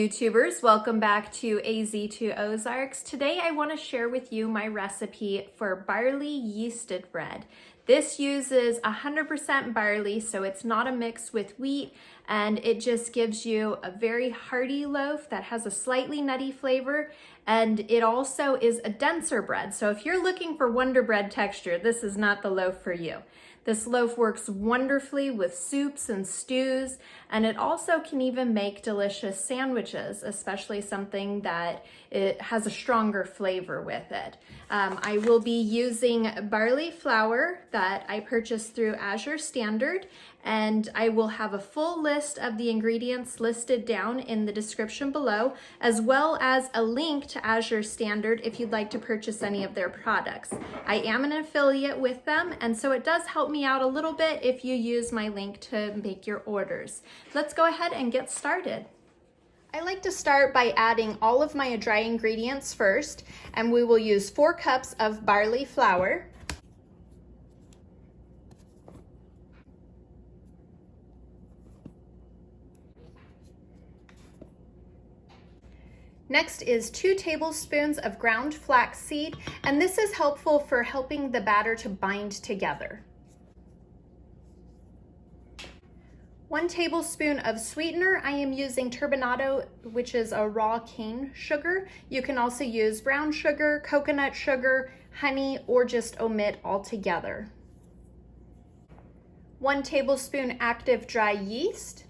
YouTubers, welcome back to AZ2 Ozarks. Today I want to share with you my recipe for barley yeasted bread. This uses 100% barley, so it's not a mix with wheat, and it just gives you a very hearty loaf that has a slightly nutty flavor, and it also is a denser bread. So if you're looking for Wonder Bread texture, this is not the loaf for you. This loaf works wonderfully with soups and stews, and it also can even make delicious sandwiches, especially something that it has a stronger flavor with it. I will be using barley flour that I purchased through Azure Standard, and I will have a full list of the ingredients listed down in the description below, as well as a link to Azure Standard if you'd like to purchase any of their products. I am an affiliate with them, and so it does help me out a little bit if you use my link to make your orders. Let's go ahead and get started. I like to start by adding all of my dry ingredients first, and we will use 4 cups of barley flour, next is 2 tablespoons of ground flaxseed, and this is helpful for helping the batter to bind together. 1 tablespoon of sweetener. I am using turbinado, which is a raw cane sugar. You can also use brown sugar, coconut sugar, honey, or just omit altogether. 1 tablespoon active dry yeast,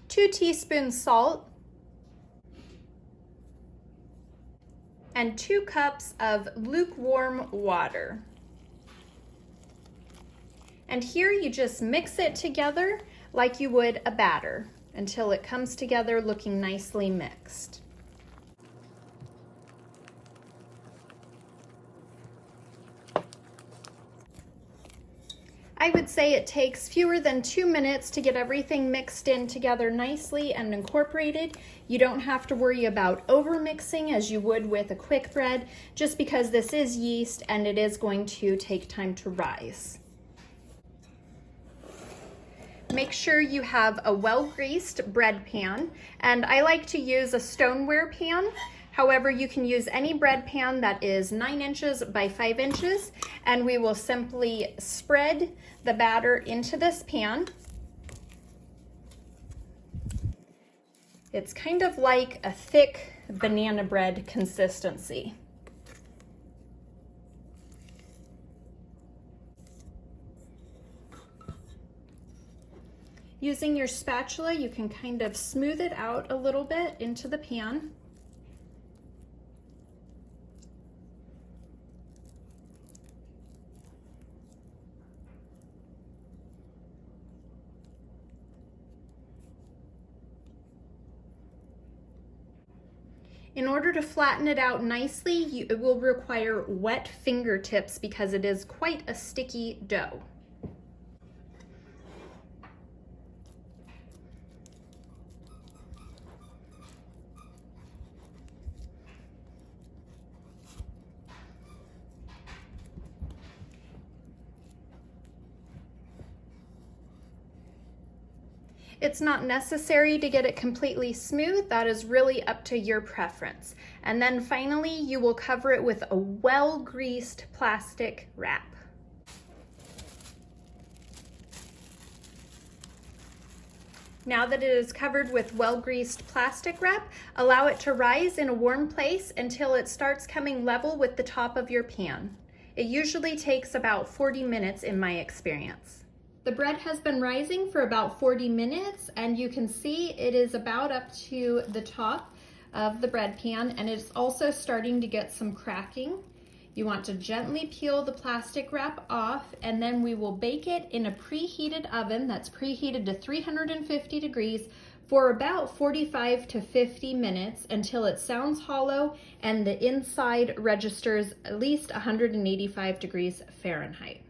2 teaspoons salt, and 2 cups of lukewarm water. And here you just mix it together like you would a batter until it comes together looking nicely mixed. I would say it takes fewer than 2 minutes to get everything mixed in together nicely and incorporated. You don't have to worry about over mixing as you would with a quick bread, just because this is yeast and it is going to take time to rise. Make sure you have a well-greased bread pan, and I like to use a stoneware pan. However, you can use any bread pan that is 9 inches by 5 inches, and we will simply spread the batter into this pan. It's kind of like a thick banana bread consistency. Using your spatula, you can kind of smooth it out a little bit into the pan. In order to flatten it out nicely, it will require wet fingertips because it is quite a sticky dough. It's not necessary to get it completely smooth. That is really up to your preference. And then finally, you will cover it with a well-greased plastic wrap. Now that it is covered with well-greased plastic wrap, allow it to rise in a warm place until it starts coming level with the top of your pan. It usually takes about 40 minutes in my experience. The bread has been rising for about 40 minutes, and you can see it is about up to the top of the bread pan, and it's also starting to get some cracking. You want to gently peel the plastic wrap off, and then we will bake it in a preheated oven that's preheated to 350 degrees for about 45 to 50 minutes until it sounds hollow and the inside registers at least 185 degrees Fahrenheit.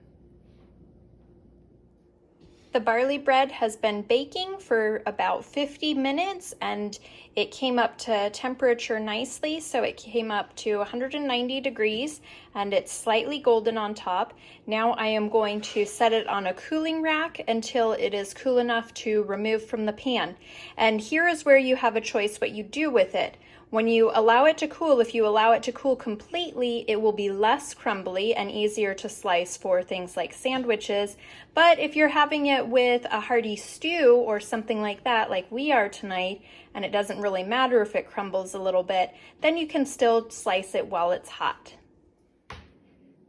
The barley bread has been baking for about 50 minutes and it came up to temperature nicely. So it came up to 190 degrees and it's slightly golden on top. Now I am going to set it on a cooling rack until it is cool enough to remove from the pan. And here is where you have a choice what you do with it. When you allow it to cool, if you allow it to cool completely, it will be less crumbly and easier to slice for things like sandwiches. But if you're having it with a hearty stew or something like that, like we are tonight, and it doesn't really matter if it crumbles a little bit, then you can still slice it while it's hot.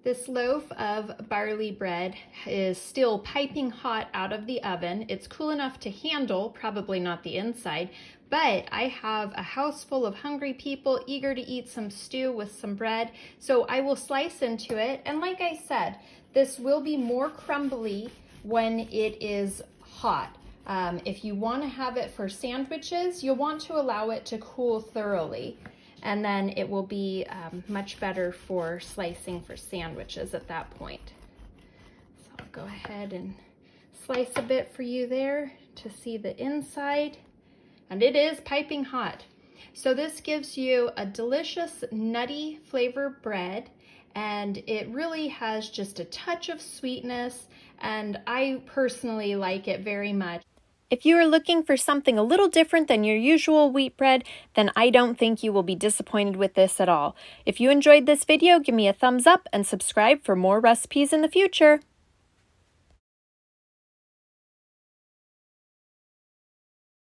This loaf of barley bread is still piping hot out of the oven. It's cool enough to handle, probably not the inside, but I have a house full of hungry people eager to eat some stew with some bread, so I will slice into it. And like I said, this will be more crumbly when it is hot. If you want to have it for sandwiches, you'll want to allow it to cool thoroughly. And then it will be much better for slicing for sandwiches at that point. So I'll go ahead and slice a bit for you there to see the inside. And it is piping hot. So this gives you a delicious nutty flavor bread, and it really has just a touch of sweetness, and I personally like it very much. If you are looking for something a little different than your usual wheat bread, then I don't think you will be disappointed with this at all. If you enjoyed this video, give me a thumbs up and subscribe for more recipes in the future.